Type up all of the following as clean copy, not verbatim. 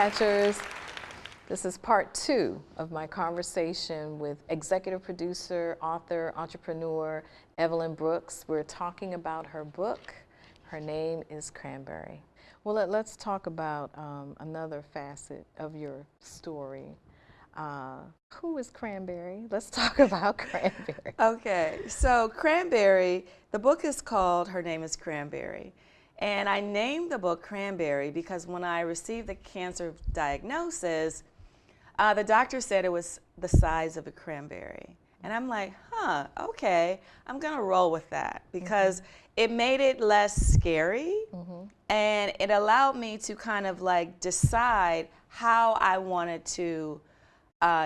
Catchers. This is part 2 of my conversation with executive producer, author, entrepreneur, Evolyn Brooks. We're talking about her book. Her name is Cranberry. Well, let's talk about another facet of your story. Who is Cranberry? Let's talk about Cranberry. Okay, so Cranberry, the book is called Her Name is Cranberry. And I named the book Cranberry because when I received the cancer diagnosis, the doctor said it was the size of a cranberry. And I'm like, okay, I'm gonna roll with that because it made it less scary and it allowed me to kind of like decide how I wanted to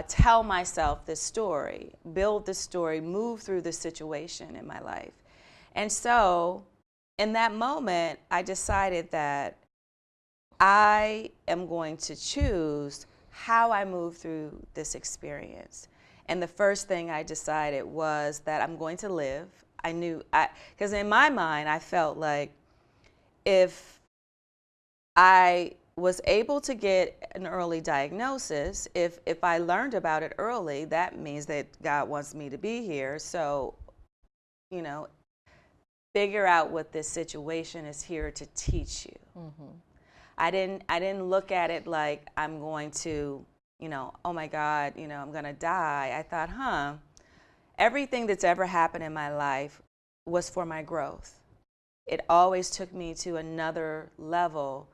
tell myself this story, build this story, move through this situation in my life. And so in that moment, I decided that I am going to choose how I move through this experience. And the first thing I decided was that I'm going to live. I knew, because in my mind, I felt like if I was able to get an early diagnosis, if I learned about it early, that means that God wants me to be here. So, you know, figure out what this situation is here to teach you. I didn't look at it like I'm going to, you know, oh my God, you know, I'm gonna die. I thought, everything that's ever happened in my life was for my growth. It always took me to another level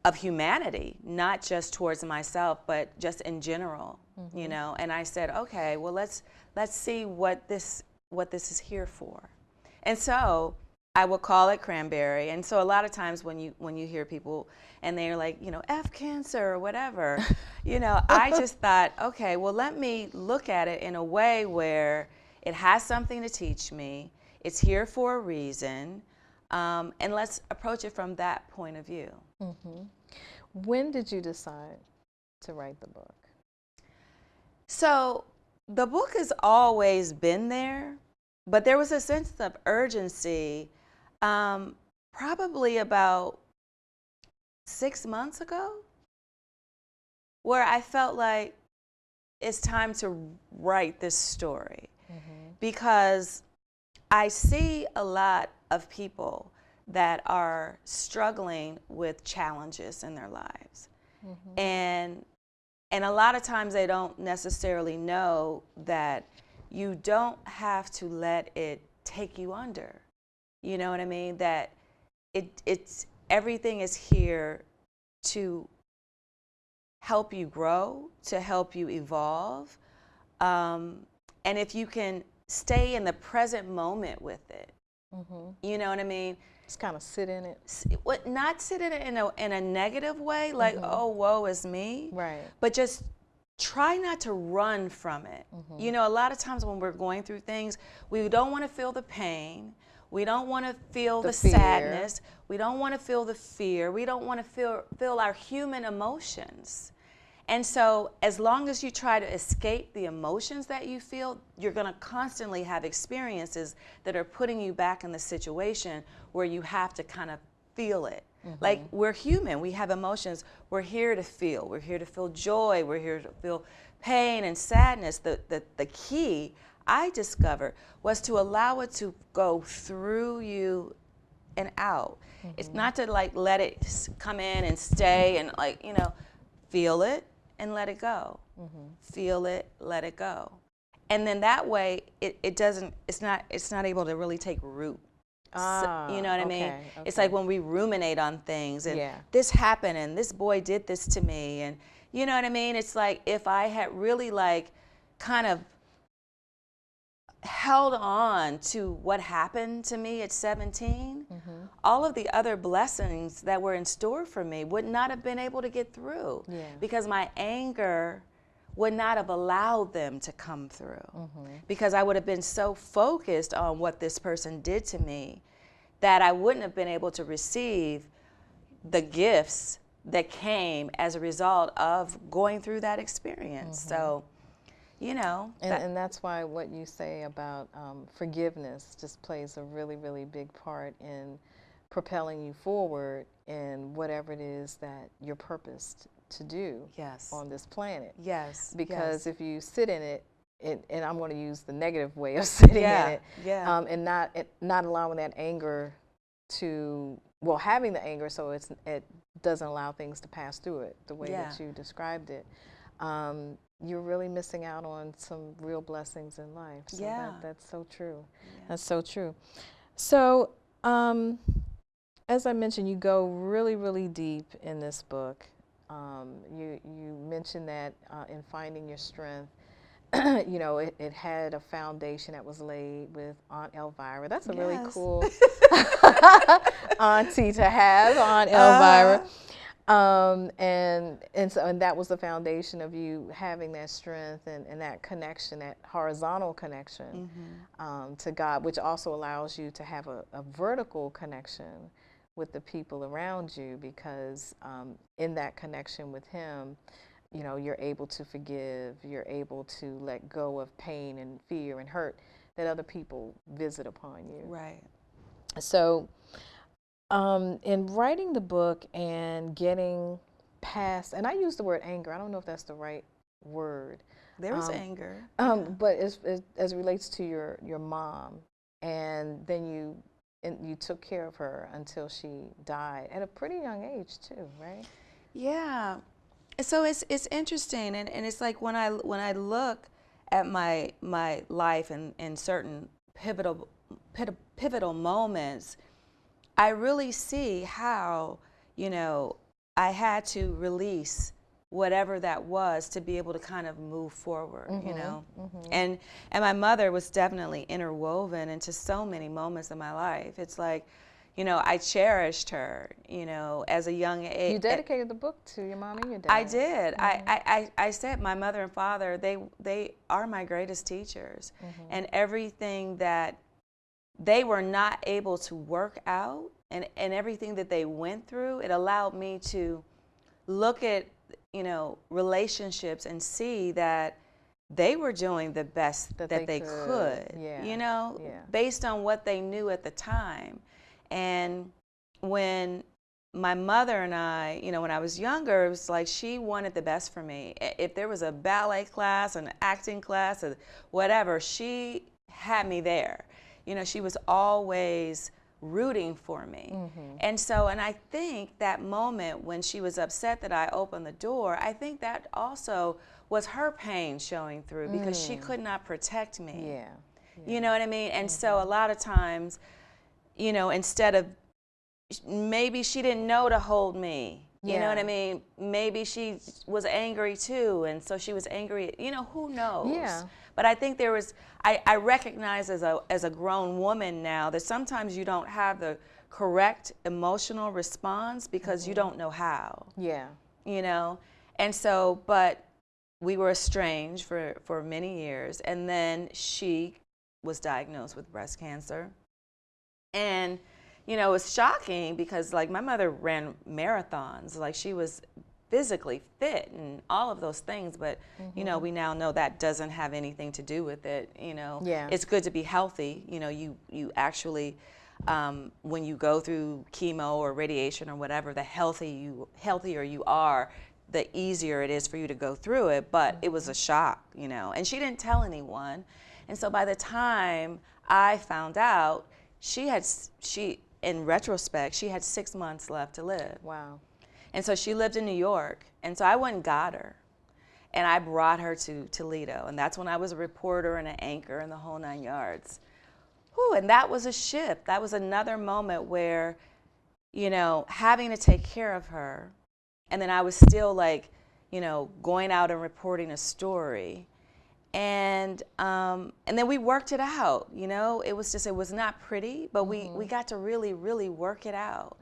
of humanity, not just towards myself, but just in general, you know. And I said, okay, well, let's see what this is here for. And so I will call it Cranberry. And so a lot of times when you hear people and they're like, you know, F cancer or whatever, you know, I just thought, okay, well, let me look at it in a way where it has something to teach me. It's here for a reason. And let's approach it from that point of view. When did you decide to write the book? So the book has always been there, but there was a sense of urgency probably about 6 months ago where I felt like it's time to write this story because I see a lot of people that are struggling with challenges in their lives. And a lot of times they don't necessarily know that you don't have to let it take you under. You know what I mean? That it's everything is here to help you grow, to help you evolve. And if you can stay in the present moment with it, you know what I mean? Just kind of sit in it. Not sit in it in a negative way, like, oh, woe is me. Right. But just try not to run from it. You know, a lot of times when we're going through things, we don't want to feel the pain. We don't want to feel the sadness. We don't want to feel the fear. We don't want to feel our human emotions. And so as long as you try to escape the emotions that you feel, you're going to constantly have experiences that are putting you back in the situation where you have to kind of feel it. Like, we're human, we have emotions, we're here to feel. We're here to feel joy, we're here to feel pain and sadness. The key I discovered was to allow it to go through you and out. It's not to like let it come in and stay and like, you know, feel it and let it go. Feel it, let it go. And then that way it's not able to really take root. You know what I mean? It's like when we ruminate on things and this happened and this boy did this to me and you know what I mean? It's like if I had really like kind of held on to what happened to me at 17, all of the other blessings that were in store for me would not have been able to get through because my anger would not have allowed them to come through because I would have been so focused on what this person did to me that I wouldn't have been able to receive the gifts that came as a result of going through that experience. So, you know. And that's why what you say about forgiveness just plays a really, really big part in propelling you forward in whatever it is that you're purposed to do Yes. on this planet. Yes. Because yes. if you sit in it, and I'm going to use the negative way of sitting in it, and not allowing that anger to, well, having the anger so it doesn't allow things to pass through it the way that you described it, you're really missing out on some real blessings in life. So that's so true. Yeah. That's so true. So as I mentioned, you go really, really deep in this book. You mentioned that in finding your strength, you know, it had a foundation that was laid with Aunt Elvira. That's a really cool auntie to have, Aunt Elvira. And that was the foundation of you having that strength and that connection, that horizontal connection to God, which also allows you to have a vertical connection with the people around you, because in that connection with Him, you know, you're able to forgive, you're able to let go of pain and fear and hurt that other people visit upon you. Right. So in writing the book and getting past, and I use the word anger, I don't know if that's the right word. There was anger. But as it relates to your mom, and then you took care of her until she died at a pretty young age too, right? Yeah. So it's interesting, and it's like when I look at my life and certain pivotal moments, I really see how, you know, I had to release whatever that was to be able to kind of move forward, you know. And my mother was definitely interwoven into so many moments of my life. It's like, you know, I cherished her, you know, as a young age. You dedicated the book to your mom and your dad. I did. I said my mother and father, they are my greatest teachers. And everything that they were not able to work out, and everything that they went through, it allowed me to look at, you know, relationships and see that they were doing the best that they could, you know, based on what they knew at the time. And when my mother and I, you know, when I was younger, it was like she wanted the best for me. If there was a ballet class, an acting class, or whatever, she had me there. You know, she was always rooting for me. And so, and I think that moment when she was upset that I opened the door, I think that also was her pain showing through, because she could not protect me. You know what I mean? And so a lot of times, you know, instead of, maybe she didn't know to hold me. You know what I mean? Maybe she was angry too, and so she was angry. You know, who knows? But I think there was, I recognize as a grown woman now that sometimes you don't have the correct emotional response because you don't know how. You know? And so, but we were estranged for many years, and then she was diagnosed with breast cancer. And, you know, it was shocking because, like, my mother ran marathons. Like, she was physically fit and all of those things. But, you know, we now know that doesn't have anything to do with it. You know, it's good to be healthy. You know, you actually, when you go through chemo or radiation or whatever, the healthier you are, the easier it is for you to go through it. But it was a shock, you know. And she didn't tell anyone. And so by the time I found out, in retrospect, she had 6 months left to live. Wow. And so she lived in New York. And so I went and got her. And I brought her to Toledo. And that's when I was a reporter and an anchor and the whole 9 yards. Whew, and that was a shift. That was another moment where, you know, having to take care of her. And then I was still, like, you know, going out and reporting a story. And then we worked it out, you know. It was not pretty, but we got to really, really work it out.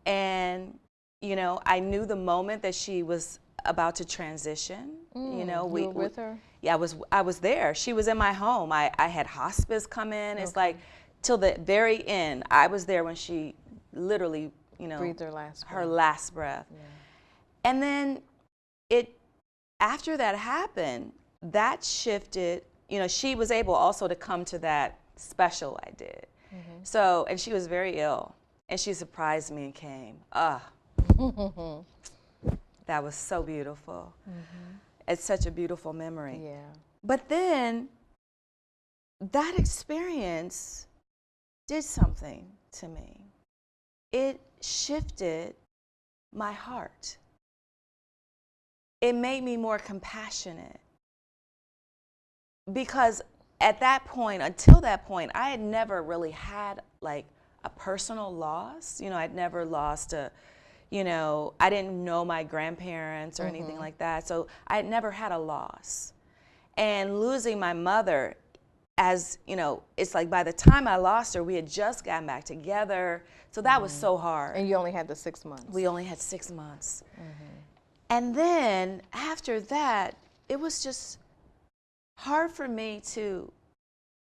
And, you know, I knew the moment that she was about to transition. You know, you were with her? Yeah, I was there. She was in my home. I had hospice come in. It's like till the very end. I was there when she literally, you know, breathed her last breath. And then after that happened, that shifted. You know, she was able also to come to that special I did. So, and she was very ill. And she surprised me and came. That was so beautiful. It's such a beautiful memory. Yeah. But then that experience did something to me. It shifted my heart. It made me more compassionate. Because at that point, until that point, I had never really had like a personal loss. You know, I'd never lost a, you know, I didn't know my grandparents or anything like that. So I had never had a loss. And losing my mother, as you know, it's like by the time I lost her, we had just gotten back together. So that was so hard. And you only had the 6 months. We only had 6 months. And then after that, it was just hard for me to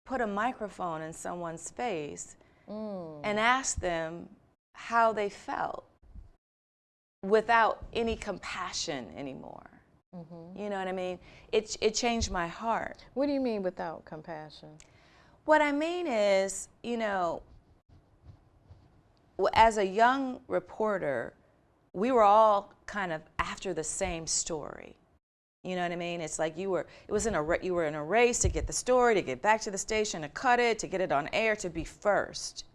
put a microphone in someone's face and ask them how they felt without any compassion anymore. You know what I mean? It changed my heart. What do you mean without compassion? What I mean is, you know, as a young reporter, we were all kind of after the same story. You know what I mean? It's like you were in a race to get the story, to get back to the station, to cut it, to get it on air, to be first.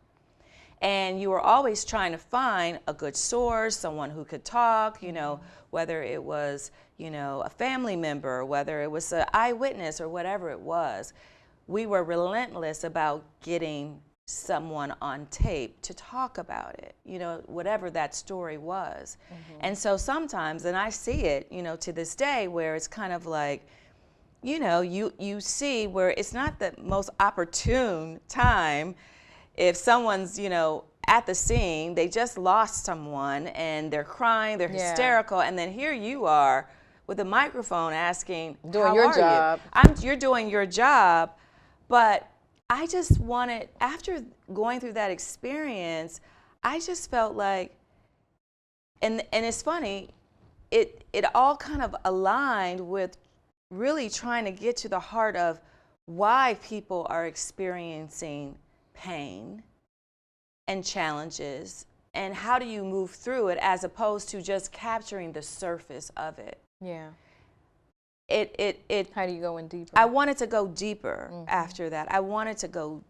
And you were always trying to find a good source, someone who could talk, you know, whether it was, you know, a family member, whether it was an eyewitness or whatever it was. We were relentless about getting someone on tape to talk about it, you know, whatever that story was. And so sometimes, and I see it, you know, to this day, where it's kind of like, you know, you see where it's not the most opportune time if someone's, you know, at the scene, they just lost someone and they're crying, they're hysterical, and then here you are with a microphone asking, doing your job. You're doing your job, but I just wanted, after going through that experience, I just felt like, and it's funny, it all kind of aligned with really trying to get to the heart of why people are experiencing pain and challenges, and how do you move through it as opposed to just capturing the surface of it. Yeah. How do you go in deeper? I wanted to go deeper after that. I wanted to go,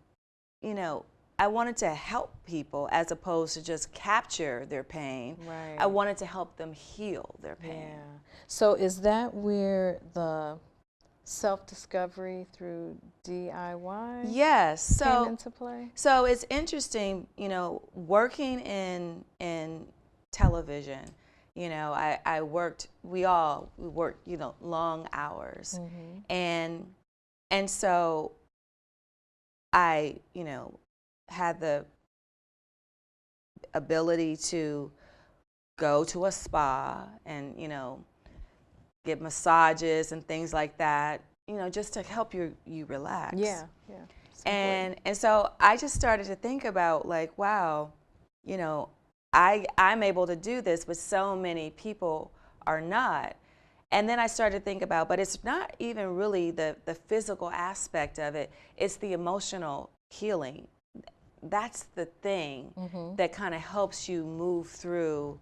you know, I wanted to help people as opposed to just capture their pain. Right. I wanted to help them heal their pain. Yeah. So is that where the self-discovery through DIY came into play? So it's interesting, you know, working in television. You know, we worked, you know, long hours. And so I, you know, had the ability to go to a spa and, you know, get massages and things like that, you know, just to help you relax. Yeah. And so I just started to think about like, wow, you know, I'm able to do this, but so many people are not. And then I started to think about, but it's not even really the physical aspect of it, it's the emotional healing. That's the thing that kind of helps you move through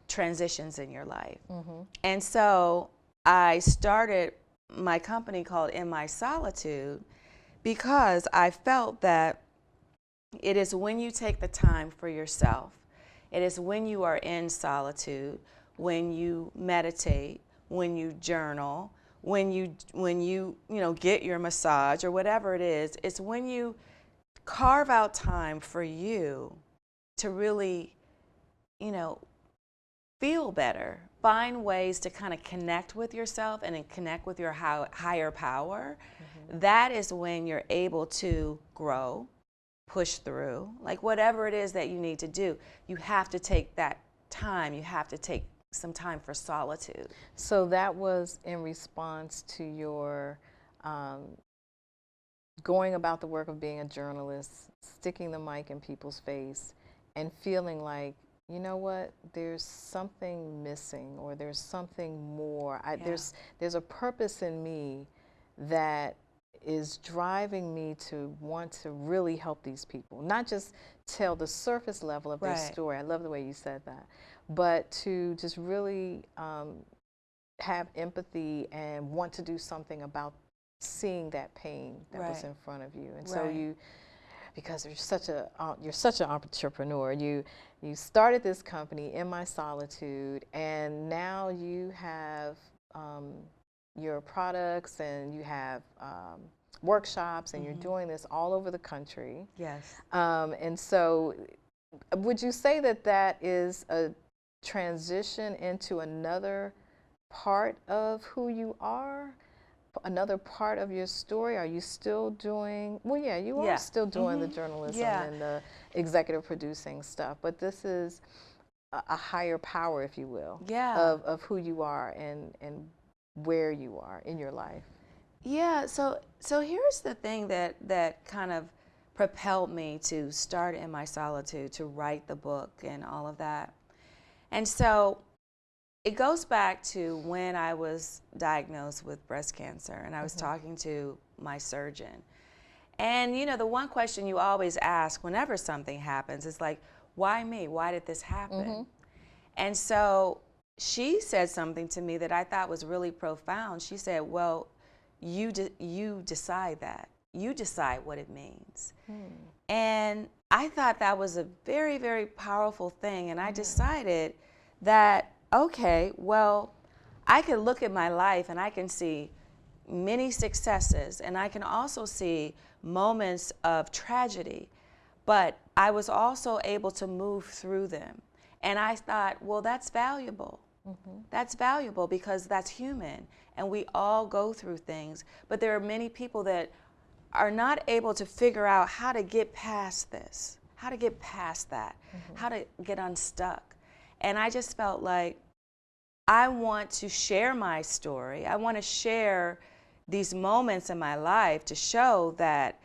transitions in your life. And so I started my company called In My Solitude because I felt that it is when you take the time for yourself, it is when you are in solitude, when you meditate, when you journal, when you know, get your massage or whatever it is, it's when you carve out time for you to really, you know, feel better, find ways to kind of connect with yourself and then connect with your higher power. That is when you're able to grow, push through, like whatever it is that you need to do. You have to take that time. You have to take some time for solitude. So that was in response to your going about the work of being a journalist, sticking the mic in people's face, and feeling like, you know what, there's something missing, or there's something more. There's a purpose in me that is driving me to want to really help these people, not just tell the surface level of their Right. story. I love the way you said that, but to just really have empathy and want to do something about seeing that pain that was Right. in front of you. And Right. so you, because you're such an entrepreneur, you started this company in my solitude, and now you have your products, and you have workshops, and you're doing this all over the country. Yes. And so would you say that that is a transition into another part of who you are? Another part of your story? Are you still doing, well, yeah, you are still doing the journalism and the executive producing stuff, but this is a higher power, if you will, of who you are and where you are in your life. Yeah, so here's the thing that kind of propelled me to start In My Solitude, to write the book and all of that. And so it goes back to when I was diagnosed with breast cancer, and I was talking to my surgeon. And you know, the one question you always ask whenever something happens is like, why me? Why did this happen? And so she said something to me that I thought was really profound. She said, well, you decide that. You decide what it means. And I thought that was a very, very powerful thing. And I decided that, okay, well, I can look at my life and I can see many successes, and I can also see moments of tragedy, but I was also able to move through them. And I thought, well, that's valuable. That's valuable because that's human, and we all go through things. But there are many people that are not able to figure out how to get past this, how to get past that, how to get unstuck. And I just felt like I want to share my story. I want to share these moments in my life to show that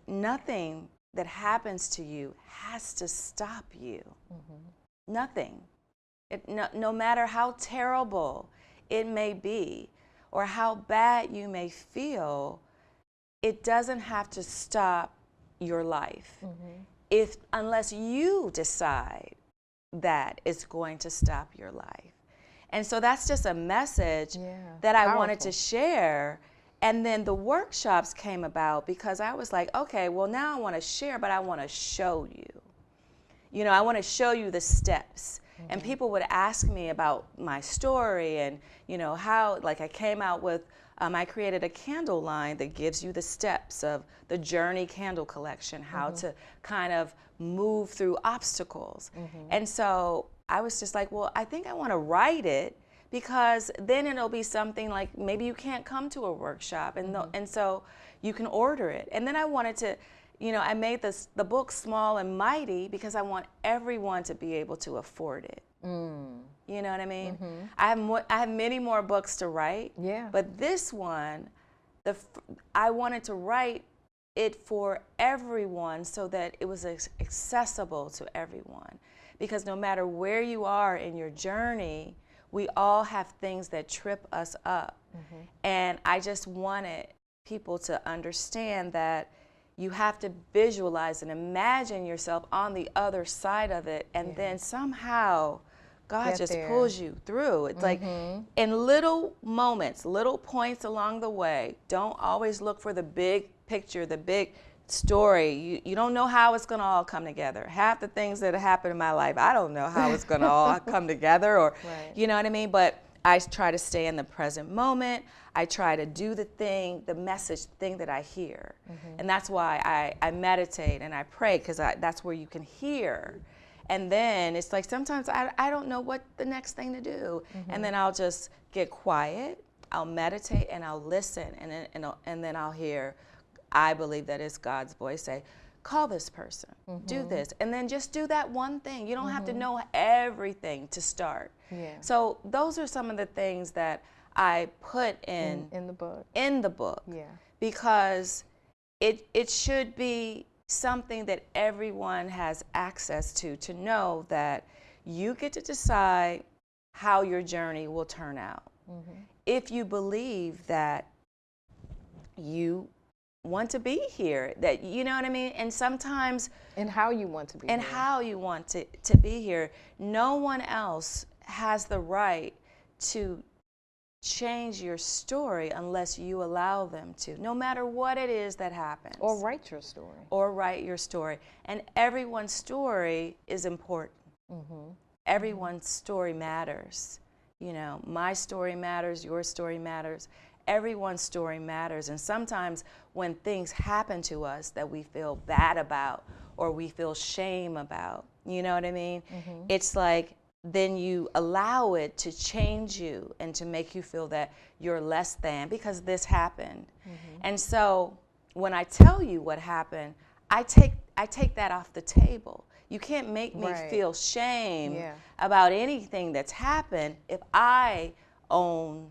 nothing that happens to you has to stop you. Nothing. No matter how terrible it may be or how bad you may feel, it doesn't have to stop your life unless you decide that it's going to stop your life. And so that's just a message that I wanted to share. And then the workshops came about because I was like, okay, well, now I want to share, but I want to show you. You know, I want to show you the steps. And people would ask me about my story and, you know, how, like I came out with, I created a candle line that gives you the steps of the Journey candle collection, how to kind of move through obstacles. And so I was just like, well, I think I want to write it because then it'll be something like maybe you can't come to a workshop, and so you can order it. And then I wanted to, you know, I made the book small and mighty because I want everyone to be able to afford it. You know what I mean? I have many more books to write. But this one, I wanted to write it for everyone so that it was accessible to everyone. Because no matter where you are in your journey, we all have things that trip us up. And I just wanted people to understand that you have to visualize and imagine yourself on the other side of it, and then somehow God just pulls you through. It's like in little moments, little points along the way. Don't always look for the big picture, the big story. You don't know how it's going to all come together. Half the things that happen in my life, I don't know how it's going to all come together, or you know what I mean? But I try to stay in the present moment. I try to do the message thing that I hear. And that's why I meditate and I pray, because that's where you can hear. And then it's like sometimes I don't know what the next thing to do. And then I'll just get quiet, I'll meditate, and I'll listen. And then I'll hear, I believe that it's God's voice say, call this person, do this. And then just do that one thing. You don't have to know everything to start. So those are some of the things that I put in the book. Because it should be something that everyone has access to know that you get to decide how your journey will turn out. If you believe that you want to be here, that, you know what I mean? And sometimes, And how you want to be and here. how you want to be here. No one else has the right to change your story unless you allow them to, no matter what it is that happens. Or write your story. Or write your story. And everyone's story is important. Everyone's story matters. You know, my story matters, your story matters, everyone's story matters. And sometimes when things happen to us that we feel bad about or we feel shame about, you know what I mean? It's like, then you allow it to change you and to make you feel that you're less than because this happened. And so when I tell you what happened, I take that off the table. You can't make me feel shame about anything that's happened if I own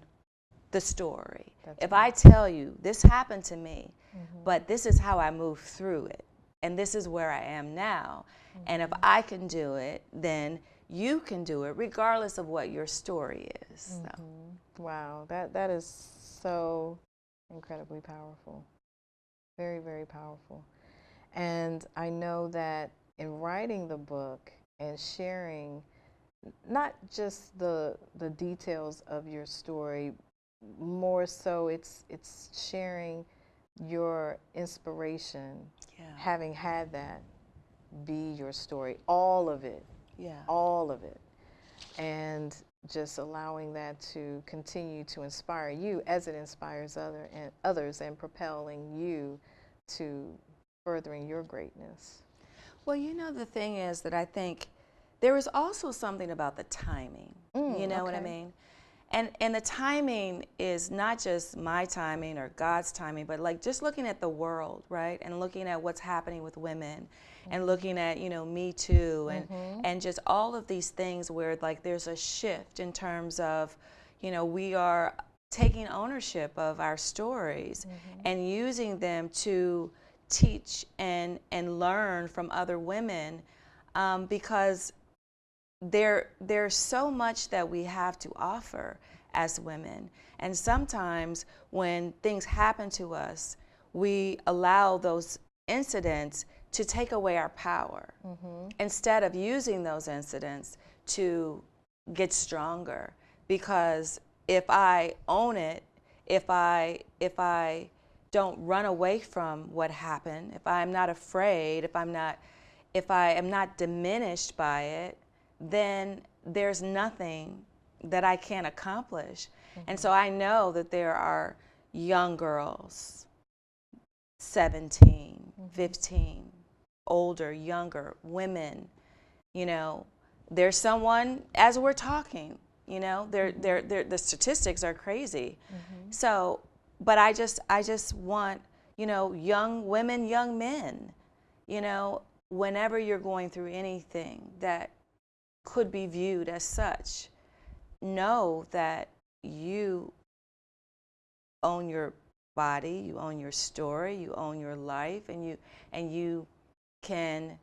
the story. If I tell you, this happened to me, but this is how I moved through it, and this is where I am now. And if I can do it, then you can do it, regardless of what your story is. So. Wow, that is so incredibly powerful. Very, very powerful. And I know that in writing the book and sharing not just the details of your story, more so it's sharing your inspiration, having had that be your story, all of it, all of it, and just allowing that to continue to inspire you as it inspires others and propelling you to furthering your greatness. Well, you know, the thing is that I think there is also something about the timing. You know what I mean? And the timing is not just my timing or God's timing, but like just looking at the world, right? And looking at what's happening with women and looking at, you know, Me Too and just all of these things where like there's a shift in terms of, you know, we are taking ownership of our stories and using them to teach and learn from other women, because there's so much that we have to offer as women. And sometimes when things happen to us, we allow those incidents to take away our power instead of using those incidents to get stronger. Because if I own it, if I don't run away from what happened, if I'm not afraid, if I am not diminished by it, then there's nothing that I can't accomplish. And so I know that there are young girls, 17, 15, older, younger, women, you know, there's someone, as we're talking, you know, the statistics are crazy. So, but I just want, you know, young women, young men, you know, whenever you're going through anything that could be viewed as such, know that you own your body, you own your story, you own your life, and you can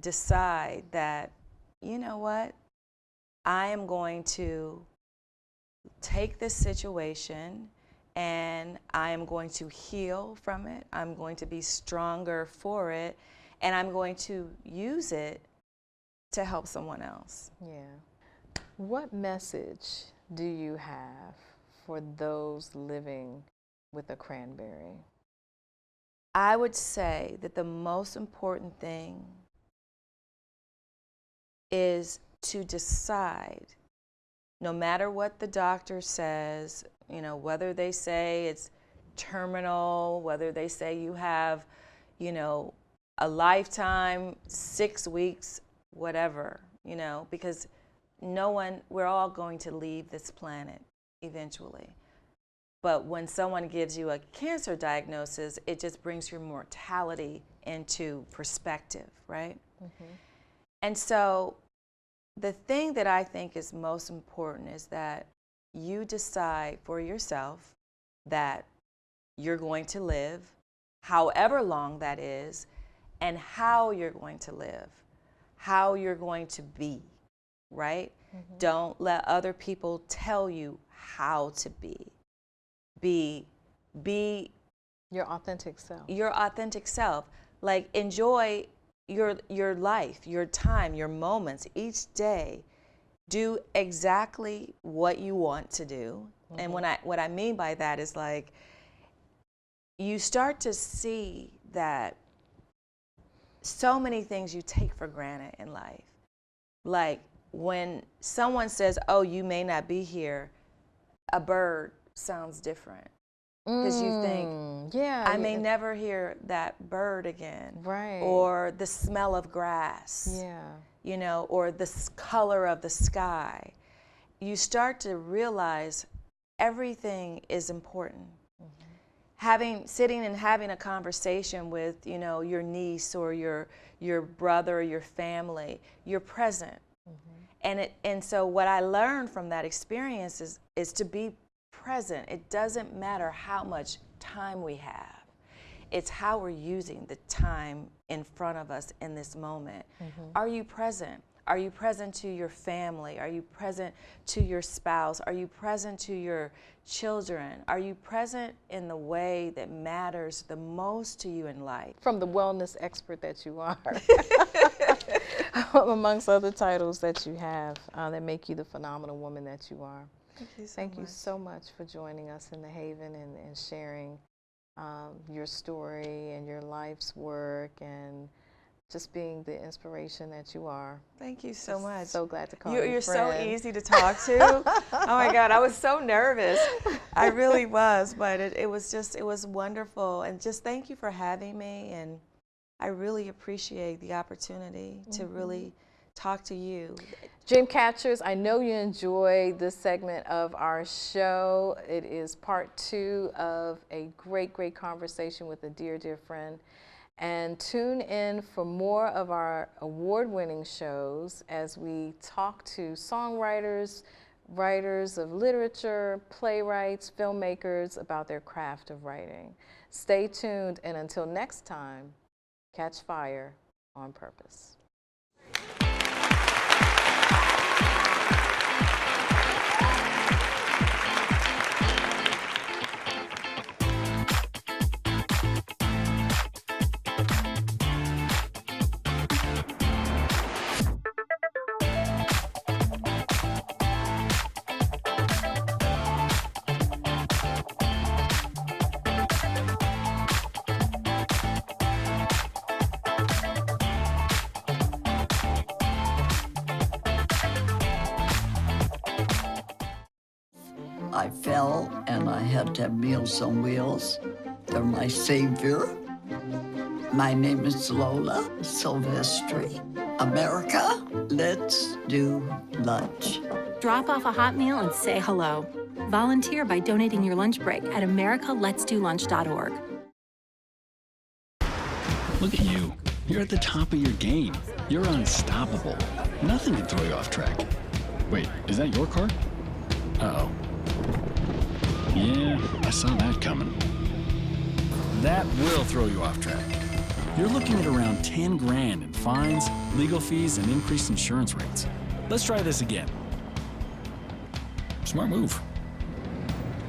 decide that, you know what, I am going to take this situation and I am going to heal from it. I'm going to be stronger for it, and I'm going to use it to help someone else. Yeah. What message do you have for those living with a cranberry? I would say that the most important thing is to decide, no matter what the doctor says, you know, whether they say it's terminal, whether they say you have, you know, a lifetime, 6 weeks, whatever, you know, because we're all going to leave this planet eventually. But when someone gives you a cancer diagnosis, it just brings your mortality into perspective, right? And so the thing that I think is most important is that you decide for yourself that you're going to live, however long that is, and how you're going to live, how you're going to be, right? Don't let other people tell you how to be. Be Your authentic self. Your authentic self. Like, enjoy your life, your time, your moments each day. Do exactly what you want to do. Mm-hmm. And what I mean by that is, like, you start to see that so many things you take for granted in life. Like, when someone says, oh, you may not be here, a bird sounds different. Because you think, I may never hear that bird again. Right. Or the smell of grass. Yeah. You know, or the color of the sky. You start to realize everything is important. Sitting and having a conversation with, you know, your niece or your brother or your family, you're present. And so what I learned from that experience is to be present. It doesn't matter how much time we have. It's how we're using the time in front of us in this moment. Are you present? Are you present to your family? Are you present to your spouse? Are you present to your children? Are you present in the way that matters the most to you in life? From the wellness expert that you are, amongst other titles that you have that make you the phenomenal woman that you are. Thank you so much for joining us in the Haven and sharing your story and your life's work and just being the inspiration that you are. Thank you so much. So glad to call you You're friend. so easy to talk to. Oh my God, I was so nervous. I really was, but it was wonderful. And just thank you for having me. And I really appreciate the opportunity to really talk to you. Dream Catchers, I know you enjoyed this segment of our show. It is part 2 of a great, great conversation with a dear, dear friend. And tune in for more of our award-winning shows as we talk to songwriters, writers of literature, playwrights, filmmakers about their craft of writing. Stay tuned, and until next time, catch fire on purpose. I fell and I had to have Meals on Wheels. They're my savior. My name is Lola Silvestri. America, let's do lunch. Drop off a hot meal and say hello. Volunteer by donating your lunch break at americaletsdolunch.org. Look at you. You're at the top of your game. You're unstoppable. Nothing can throw you off track. Wait, is that your car? Uh-oh. Yeah, I saw that coming. That will throw you off track. You're looking at around 10 grand in fines, legal fees, and increased insurance rates. Let's try this again. Smart move.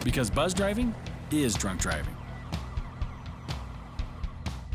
Because buzz driving is drunk driving.